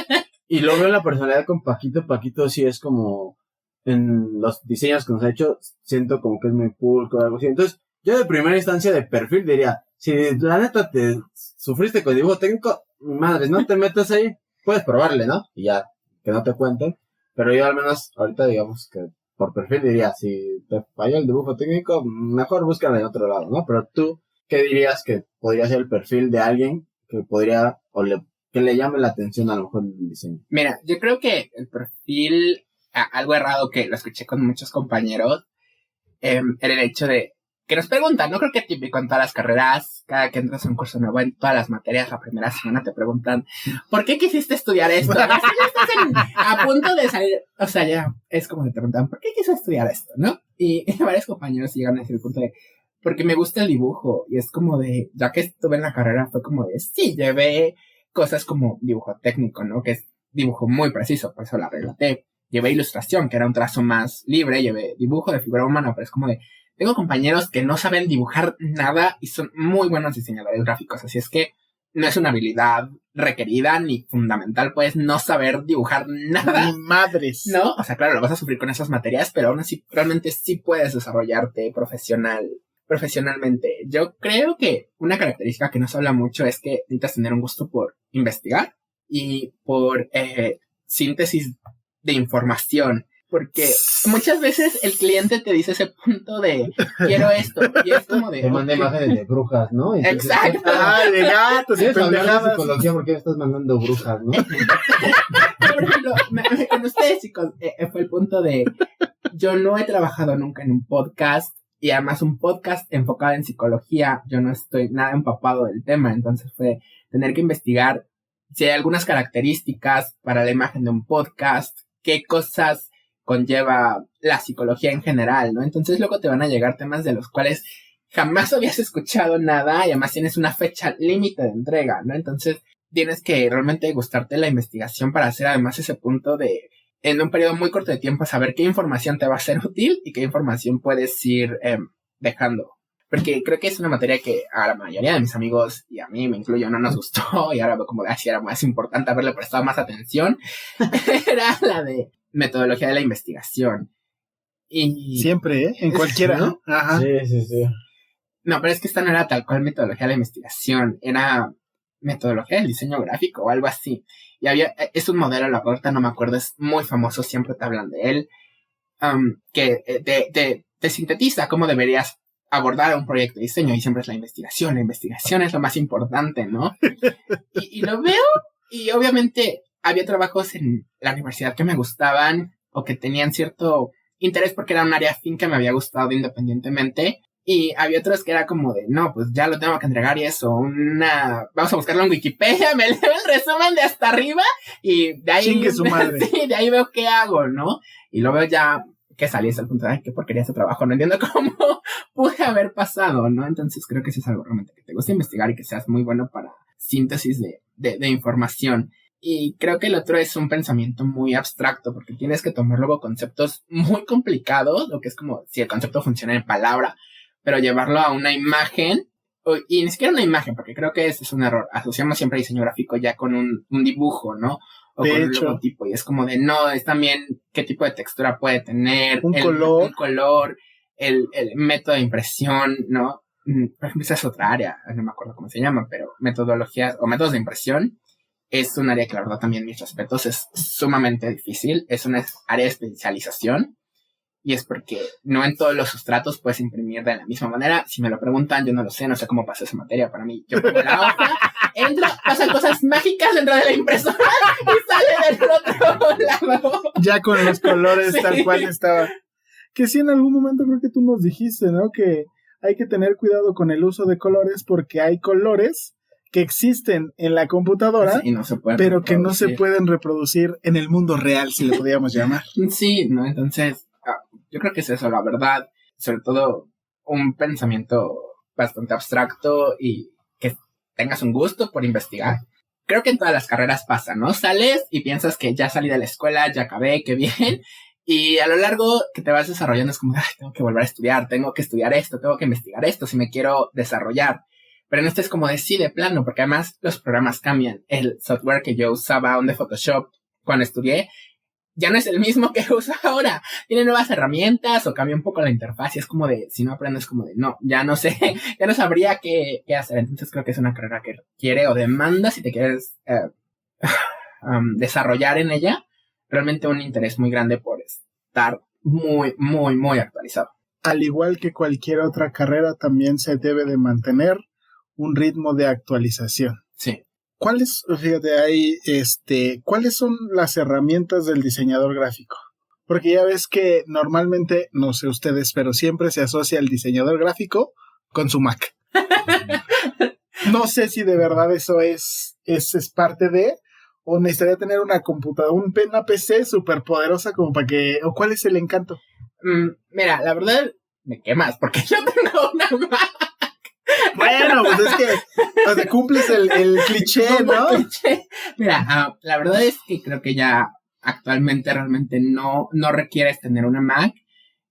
Y lo veo en la personalidad con Paquito sí es como, en los diseños que nos ha hecho, siento como que es muy pulcro o algo así. Entonces, yo de primera instancia de perfil diría, si la neta te sufriste con dibujo técnico, madre, no te metas ahí, puedes probarle, ¿no? Y ya, que no te cuenten. Pero yo al menos ahorita digamos que por perfil diría, si te falló el dibujo técnico, mejor búscalo en otro lado, ¿no? Pero tú, ¿qué dirías que podría ser el perfil de alguien que podría, que le llame la atención a lo mejor el diseño? Mira, yo creo que el perfil, algo errado que lo escuché con muchos compañeros, era el hecho de que nos preguntan, no creo que típico en todas las carreras, cada que entras a un curso nuevo, en todas las materias, la primera semana te preguntan, ¿por qué quisiste estudiar esto? Ya estás a punto de salir, o sea, ya es como que te preguntan, ¿por qué quise estudiar esto? ¿No? Y varios compañeros llegan a decir el punto de, porque me gusta el dibujo, y es como de, ya que estuve en la carrera, fue como de, sí, llevé cosas como dibujo técnico, ¿no? Que es dibujo muy preciso, por eso la relaté. Llevé ilustración, que era un trazo más libre, llevé dibujo de figura humana, pero es como de, tengo compañeros que no saben dibujar nada y son muy buenos diseñadores gráficos, así es que no es una habilidad requerida ni fundamental, puedes no saber dibujar nada. Ni madres. No, o sea, claro, lo vas a sufrir con esas materias, pero aún así realmente sí puedes desarrollarte profesionalmente. Yo creo que una característica que no se habla mucho es que necesitas tener un gusto por investigar y por síntesis de información, porque muchas veces el cliente te dice ese punto de quiero esto, y es como de te manda imágenes de brujas, ¿no? Entonces, exacto. Ay, de gatos y ¿quieres hablar de pendejadas. psicología? ¿Por qué me estás mandando brujas, no? Por ejemplo, con ustedes, chicos, fue el punto de yo no he trabajado nunca en un podcast, y además un podcast enfocado en psicología, yo no estoy nada empapado del tema, entonces fue tener que investigar si hay algunas características para la imagen de un podcast, qué cosas conlleva la psicología en general, ¿no? Entonces luego te van a llegar temas de los cuales jamás habías escuchado nada y además tienes una fecha límite de entrega, ¿no? Entonces tienes que realmente gustarte la investigación para hacer además ese punto de, en un periodo muy corto de tiempo, saber qué información te va a ser útil y qué información puedes ir dejando. Porque creo que es una materia que a la mayoría de mis amigos, y a mí me incluyo, no nos gustó, y ahora veo como así era más importante haberle prestado más atención, era la de metodología de la investigación. Y Siempre, ¿eh? En cualquiera, ¿no? Ajá. Sí. no, pero es que esta no era tal cual metodología de la investigación, era metodología del diseño gráfico o algo así. Y es un modelo, la verdad no me acuerdo, es muy famoso, siempre te hablan de él, que te sintetiza cómo deberías abordar un proyecto de diseño, y siempre es la investigación es lo más importante, ¿no? y lo veo, y obviamente había trabajos en la universidad que me gustaban o que tenían cierto interés porque era un área afín que me había gustado independientemente. Y había otros que era como de, no, pues ya lo tengo que entregar y eso, vamos a buscarlo en Wikipedia, me leo el resumen de hasta arriba y de ahí, Chingue su madre. Sí, de ahí veo qué hago, ¿no? Y luego ya que salí hasta el punto de, ay, qué porquería ese trabajo, no entiendo cómo pude haber pasado, ¿no? Entonces creo que eso es algo realmente que te gusta investigar y que seas muy bueno para síntesis de información. Y creo que el otro es un pensamiento muy abstracto, porque tienes que tomar luego conceptos muy complicados, lo que es como si el concepto funciona en palabra, pero llevarlo a una imagen, y ni siquiera una imagen, porque creo que ese es un error. Asociamos siempre diseño gráfico ya con un dibujo, ¿no? O De con hecho. un logotipo, y es como de, no, es también qué tipo de textura puede tener, Un color, el método de impresión, ¿no? Por ejemplo, esa es otra área, no me acuerdo cómo se llama, pero metodologías o métodos de impresión es un área que la verdad también mis respetos es sumamente difícil, es una área de especialización. Y es porque no en todos los sustratos puedes imprimir de la misma manera. Si me lo preguntan, yo no lo sé, no sé cómo pasa esa materia para mí. Yo pongo la hoja, entra, pasan cosas mágicas dentro de la impresora y sale del otro lado. Ya con los colores Sí. tal cual estaba. Que sí, en algún momento creo que tú nos dijiste, ¿no? Que hay que tener cuidado con el uso de colores porque hay colores que existen en la computadora, Sí, no se puede pero que no se reproducir. pueden reproducir en el mundo real, si le podríamos llamar. Sí, ¿no? Entonces, yo creo que es eso, la verdad. Sobre todo un pensamiento bastante abstracto y que tengas un gusto por investigar. Creo que en todas las carreras pasa, ¿no? Sales y piensas que ya salí de la escuela, ya acabé, qué bien. Y a lo largo que te vas desarrollando es como, ay, tengo que volver a estudiar, tengo que estudiar esto, tengo que investigar esto si me quiero desarrollar. Pero en este es como de sí, de plano, porque además los programas cambian. El software que yo usaba aún de Photoshop cuando estudié ya no es el mismo que uso ahora. Tiene nuevas herramientas o cambia un poco la interfaz y es como de, si no aprendes como de, no, ya no sé, ya no sabría qué hacer. Entonces creo que es una carrera que quiere o demanda, si te quieres desarrollar en ella, realmente un interés muy grande por estar muy, muy, muy actualizado. Al igual que cualquier otra carrera, también se debe de mantener un ritmo de actualización. Sí. ¿Cuáles son las herramientas del diseñador gráfico? Porque ya ves que normalmente, no sé ustedes, pero siempre se asocia el diseñador gráfico con su Mac. No sé si de verdad eso es parte de, o necesitaría tener una computadora, una PC súper poderosa como para que, o cuál es el encanto. Mira, la verdad, me quemas, porque yo tengo una Mac. Bueno, pues es que o sea, cumples el cliché, ¿no? Mira, la verdad es que creo que ya actualmente realmente no requieres tener una Mac.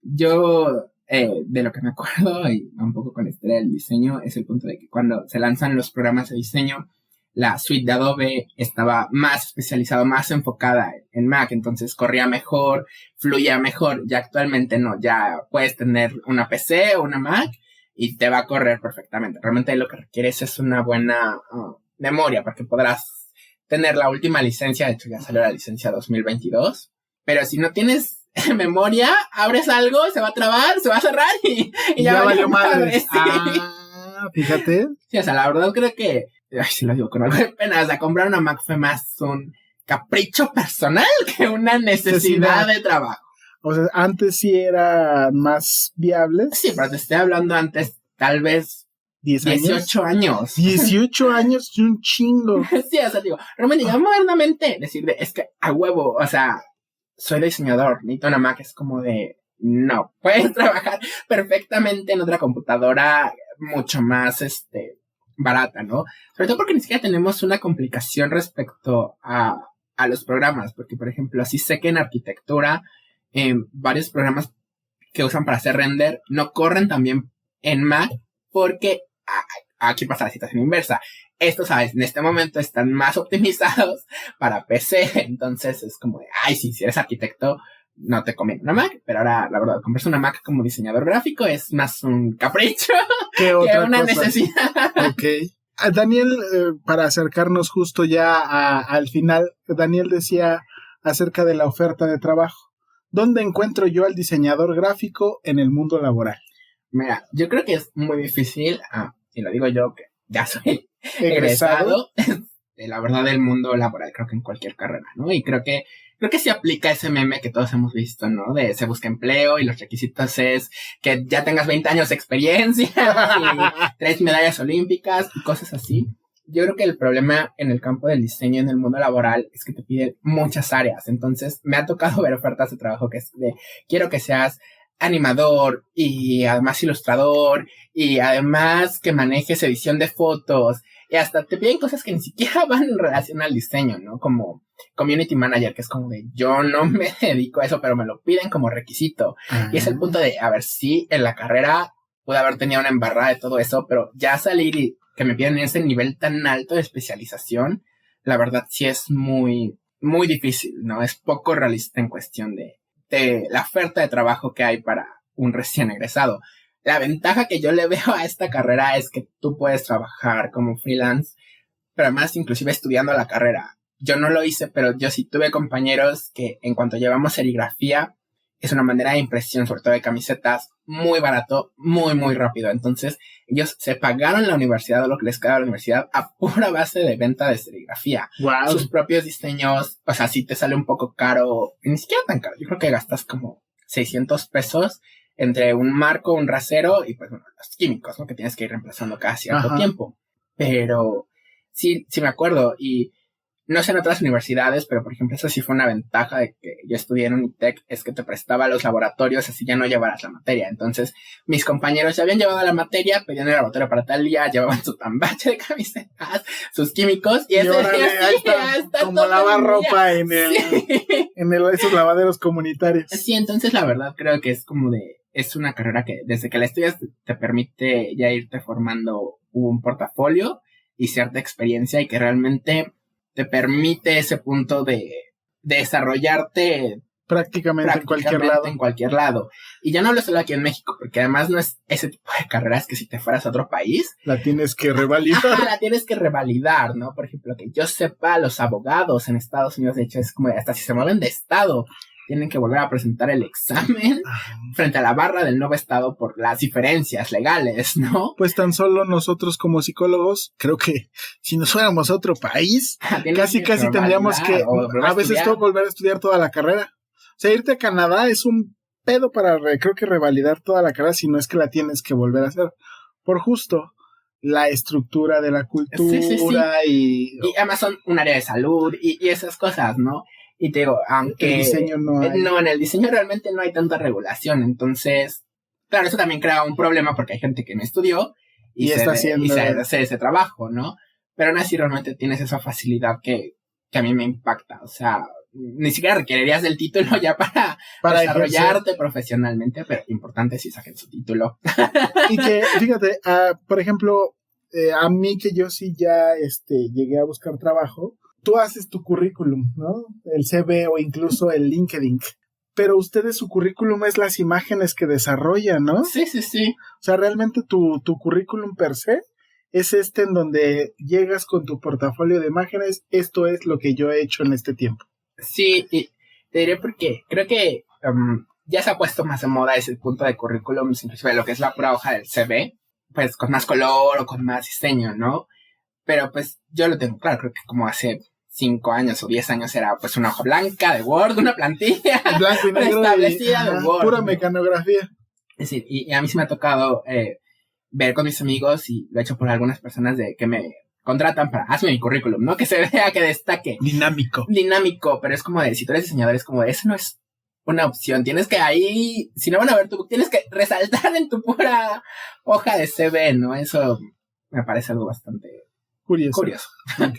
Yo, de lo que me acuerdo, y un poco con la historia del diseño, es el punto de que cuando se lanzan los programas de diseño, la suite de Adobe estaba más especializada, más enfocada en Mac, entonces corría mejor, fluía mejor. Ya actualmente no, ya puedes tener una PC o una Mac y te va a correr perfectamente. Realmente lo que requieres es una buena memoria, porque podrás tener la última licencia. De hecho, ya salió la licencia 2022. Pero si no tienes memoria, abres algo, se va a trabar, se va a cerrar y ya valió madre. Sí. Fíjate. Sí, o sea, la verdad creo que, ay, si lo digo con algo de pena, o sea, comprar una Mac fue más un capricho personal que una necesidad de trabajo. O sea, antes sí eran más viables. Sí, pero te estoy hablando antes, tal vez 18 años. 18 años y un chingo. Sí, o sea, digo, realmente ya modernamente decir de, es que a huevo, o sea, soy diseñador, necesito una Mac, es como de, no, puedes trabajar perfectamente en otra computadora mucho más, barata, ¿no? Sobre todo porque ni siquiera tenemos una complicación respecto a los programas, porque, por ejemplo, así sé que en arquitectura, varios programas que usan para hacer render no corren también en Mac, porque aquí pasa la situación inversa. Estos, ¿sabes? En este momento están más optimizados para PC, entonces es como de, ay, sí, si eres arquitecto, no te conviene una Mac, pero ahora, la verdad, comprarse una Mac como diseñador gráfico es más un capricho que una necesidad. Ok. Daniel, para acercarnos justo ya al final, Daniel decía acerca de la oferta de trabajo. ¿Dónde encuentro yo al diseñador gráfico en el mundo laboral? Mira, yo creo que es muy difícil, y lo digo yo que ya soy egresado, la verdad del mundo laboral, creo que en cualquier carrera, ¿no? Y creo que sí aplica ese meme que todos hemos visto, ¿no? De se busca empleo y los requisitos es que ya tengas 20 años de experiencia y 3 medallas olímpicas y cosas así. Yo creo que el problema en el campo del diseño, en el mundo laboral, es que te piden muchas áreas. Entonces, me ha tocado ver ofertas de trabajo que es de, quiero que seas animador y además ilustrador y además que manejes edición de fotos y hasta te piden cosas que ni siquiera van en relación al diseño, ¿no? Como community manager, que es como de, yo no me dedico a eso, pero me lo piden como requisito. Y es el punto de, a ver, sí, en la carrera pude haber tenido una embarrada de todo eso, pero ya salir y que me piden ese nivel tan alto de especialización, la verdad sí es muy, muy difícil, ¿no? Es poco realista en cuestión de la oferta de trabajo que hay para un recién egresado. La ventaja que yo le veo a esta carrera es que tú puedes trabajar como freelance, pero además inclusive estudiando la carrera. Yo no lo hice, pero yo sí tuve compañeros que en cuanto llevamos serigrafía, es una manera de impresión, sobre todo de camisetas, muy barato, muy, muy rápido. Entonces, ellos se pagaron la universidad o lo que les queda a la universidad a pura base de venta de serigrafía. Wow. Sus propios diseños, o sea, sí te sale un poco caro, ni siquiera tan caro. Yo creo que gastas como 600 pesos entre un marco, un rasero y pues bueno, los químicos, ¿no? Que tienes que ir reemplazando cada cierto tiempo. Pero sí me acuerdo y no sé en otras universidades, pero por ejemplo, eso sí fue una ventaja de que yo estudié en Unitec, es que te prestaba los laboratorios, así ya no llevaras la materia. Entonces, mis compañeros ya habían llevado la materia, pedían el laboratorio para tal día, llevaban su tambache de camisetas, sus químicos, y ese órale, día ahí sí, está, como lavar ropa en esos lavaderos comunitarios. Sí, entonces la verdad creo que es como es una carrera que desde que la estudias te permite ya irte formando un portafolio y cierta experiencia y que realmente te permite ese punto de desarrollarte prácticamente en cualquier lado. Y ya no hablo solo aquí en México, porque además no es ese tipo de carreras que si te fueras a otro país la tienes que revalidar. La tienes que revalidar, ¿no? Por ejemplo, que yo sepa, los abogados en Estados Unidos, de hecho, es como hasta si se mueven de estado, tienen que volver a presentar el examen frente a la barra del nuevo estado por las diferencias legales, ¿no? Pues tan solo nosotros como psicólogos, creo que si nos fuéramos a otro país, casi tendríamos que a veces volver a estudiar toda la carrera. O sea, irte a Canadá es un pedo para creo que revalidar toda la carrera, si no es que la tienes que volver a hacer. Por justo la estructura de la cultura y además son un área de salud y esas cosas, ¿no? Y te digo, aunque el diseño no hay. No, en el diseño realmente no hay tanta regulación, entonces, claro, eso también crea un problema porque hay gente que no estudió y se hace ese trabajo, ¿no? Pero aún así realmente tienes esa facilidad que a mí me impacta, o sea, ni siquiera requerirías del título ya para desarrollarte profesionalmente, pero importante si saquen su título. Y que, fíjate, por ejemplo, a mí que yo sí ya llegué a buscar trabajo, tú haces tu currículum, ¿no? El CV o incluso el LinkedIn. Pero ustedes, su currículum es las imágenes que desarrollan, ¿no? Sí. O sea, realmente tu currículum per se es en donde llegas con tu portafolio de imágenes. Esto es lo que yo he hecho en este tiempo. Sí, y te diré porque creo que ya se ha puesto más de moda ese punto de currículum, inclusive lo que es la pura hoja del CV, pues con más color o con más diseño, ¿no? Pero pues yo lo tengo claro, creo que como hace 5 años o 10 años era pues una hoja blanca de Word, una plantilla blanco y negro establecida de Word. Pura mecanografía. Es decir, y a mí sí me ha tocado ver con mis amigos y lo he hecho por algunas personas de que me contratan para hazme mi currículum, ¿no? Que se vea, que destaque. Dinámico, pero es como de, si tú eres diseñador, es como de, eso no es una opción. Tienes que ahí, si no van a ver tu book, tienes que resaltar en tu pura hoja de CV, ¿no? Eso me parece algo bastante curioso. Ok.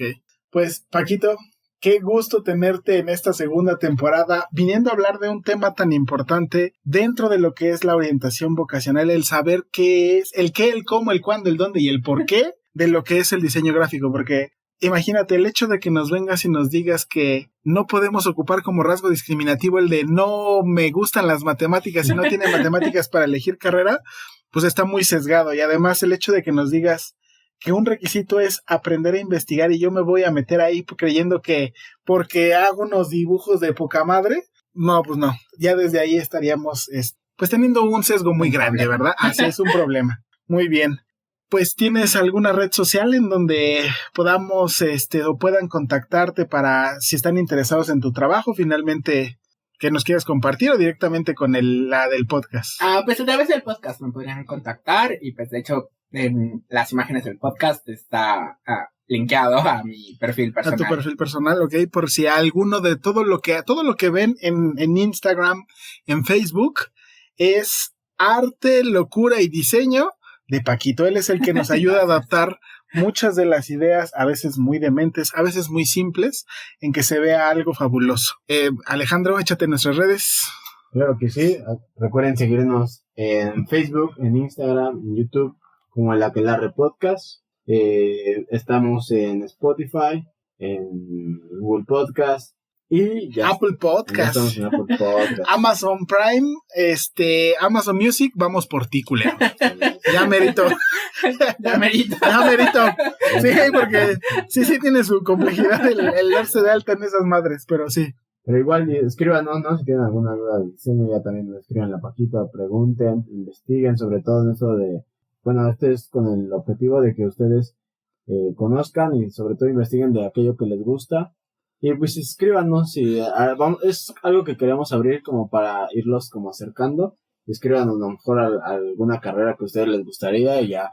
Pues, Paquito, qué gusto tenerte en esta segunda temporada, viniendo a hablar de un tema tan importante dentro de lo que es la orientación vocacional, el saber qué es, el qué, el cómo, el cuándo, el dónde y el por qué de lo que es el diseño gráfico, porque imagínate el hecho de que nos vengas y nos digas que no podemos ocupar como rasgo discriminativo el de no me gustan las matemáticas y no tiene matemáticas para elegir carrera, pues está muy sesgado. Y además el hecho de que nos digas que un requisito es aprender a investigar y yo me voy a meter ahí creyendo que porque hago unos dibujos de poca madre, no, pues no, ya desde ahí estaríamos pues teniendo un sesgo muy grande, ¿verdad? Así es un problema. Muy bien. pues tienes alguna red social en donde podamos, o puedan contactarte para si están interesados en tu trabajo, finalmente que nos quieras compartir o directamente con la del podcast. Pues a través del podcast me podrían contactar y pues de hecho en las imágenes del podcast está linkeado a mi perfil personal. A tu perfil personal, ok, por si alguno de todo lo que ven en Instagram, en Facebook, es arte, locura y diseño de Paquito. Él es el que nos ayuda a adaptar muchas de las ideas, a veces muy dementes, a veces muy simples, en que se vea algo fabuloso. Alejandro, échate nuestras redes. Claro que sí. Recuerden seguirnos en Facebook, en Instagram, en YouTube, como el Aquelarre Podcast. Estamos en Spotify, en Google Podcast y ya Apple Podcast. Ya estamos en Apple Podcast. Amazon Prime, Amazon Music, vamos por ti, culero. Ya merito. Ya merito. Sí, porque sí tiene su complejidad el darse de alta en esas madres, pero sí. Pero igual escríbanos, ¿no? Si tienen alguna duda de diseño, ya también escriban la Paquita, pregunten, investiguen, sobre todo en eso de, bueno, este es con el objetivo de que ustedes conozcan y sobre todo investiguen de aquello que les gusta. Y pues escríbanos, es algo que queremos abrir como para irlos como acercando. Escríbanos a lo mejor a alguna carrera que a ustedes les gustaría y ya.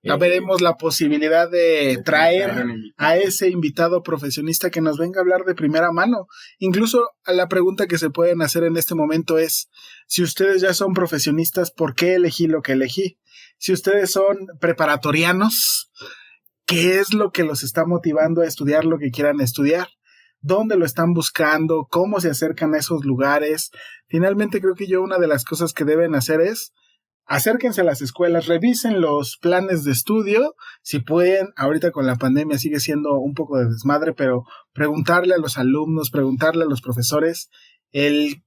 Ya veremos la posibilidad de traer a ese invitado profesionista que nos venga a hablar de primera mano. Incluso la pregunta que se pueden hacer en este momento es, si ustedes ya son profesionistas, ¿por qué elegí lo que elegí? Si ustedes son preparatorianos, ¿qué es lo que los está motivando a estudiar lo que quieran estudiar? ¿Dónde lo están buscando? ¿Cómo se acercan a esos lugares? Finalmente creo que una de las cosas que deben hacer es acérquense a las escuelas, revisen los planes de estudio, si pueden, ahorita con la pandemia sigue siendo un poco de desmadre, pero preguntarle a los alumnos, preguntarle a los profesores el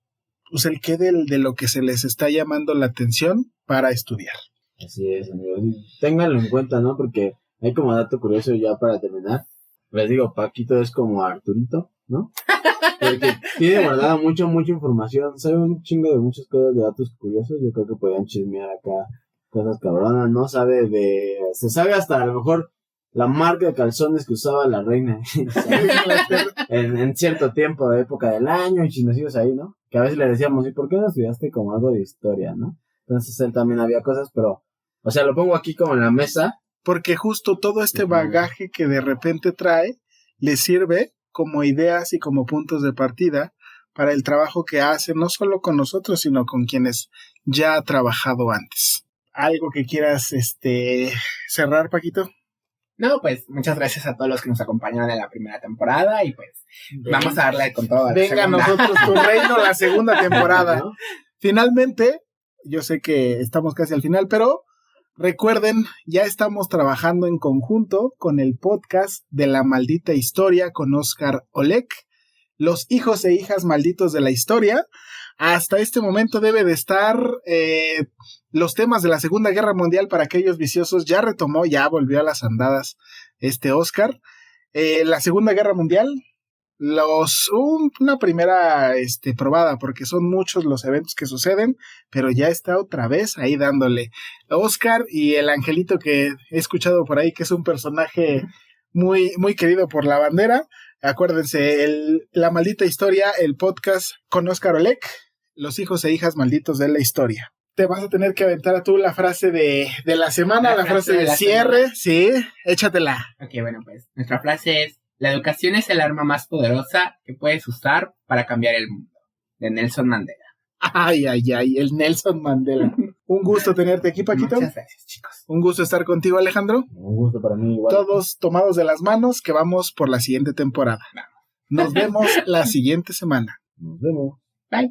qué de lo que se les está llamando la atención para estudiar. Así es, amigos. Ténganlo en cuenta, ¿no? Porque hay como dato curioso ya para terminar. Les digo, Paquito es como Arturito, ¿no? Porque tiene guardada mucha información, sabe un chingo de muchas cosas, de datos curiosos. Yo creo que podían chismear acá cosas cabronas, ¿no? Se sabe hasta a lo mejor la marca de calzones que usaba la reina en cierto tiempo de época del año y chismecillos ahí, ¿no? Que a veces le decíamos, ¿y por qué no estudiaste como algo de historia, no? Entonces él también había cosas, pero, o sea, lo pongo aquí como en la mesa. Porque justo todo este bagaje que de repente trae le sirve como ideas y como puntos de partida para el trabajo que hace, no solo con nosotros, sino con quienes ya ha trabajado antes. ¿Algo que quieras cerrar, Paquito? No, pues muchas gracias a todos los que nos acompañaron en la primera temporada y pues vamos a darle con todo. Venga a nosotros tu reino, la segunda temporada. ¿No? Finalmente, yo sé que estamos casi al final, pero recuerden, ya estamos trabajando en conjunto con el podcast de La Maldita Historia con Oscar Oleg, los hijos e hijas malditos de la historia. Hasta este momento debe de estar los temas de la Segunda Guerra Mundial para aquellos viciosos. Ya retomó, ya volvió a las andadas Oscar. La Segunda Guerra Mundial, una primera probada, porque son muchos los eventos que suceden, pero ya está otra vez ahí dándole. Oscar y el angelito que he escuchado por ahí, que es un personaje muy, muy querido por la bandera. Acuérdense, La Maldita Historia, el podcast con Oscar Oleg, los hijos e hijas malditos de la historia. Te vas a tener que aventar a tú la frase de la semana, la frase de cierre, semana. Sí, échatela. Ok, bueno, pues nuestra frase es: la educación es el arma más poderosa que puedes usar para cambiar el mundo, de Nelson Mandela. Ay, el Nelson Mandela. Un gusto tenerte aquí, Paquito. Muchas gracias, chicos. Un gusto estar contigo, Alejandro. Un gusto para mí igual. Todos tomados de las manos, que vamos por la siguiente temporada. Nos vemos la siguiente semana. Nos vemos. Bye.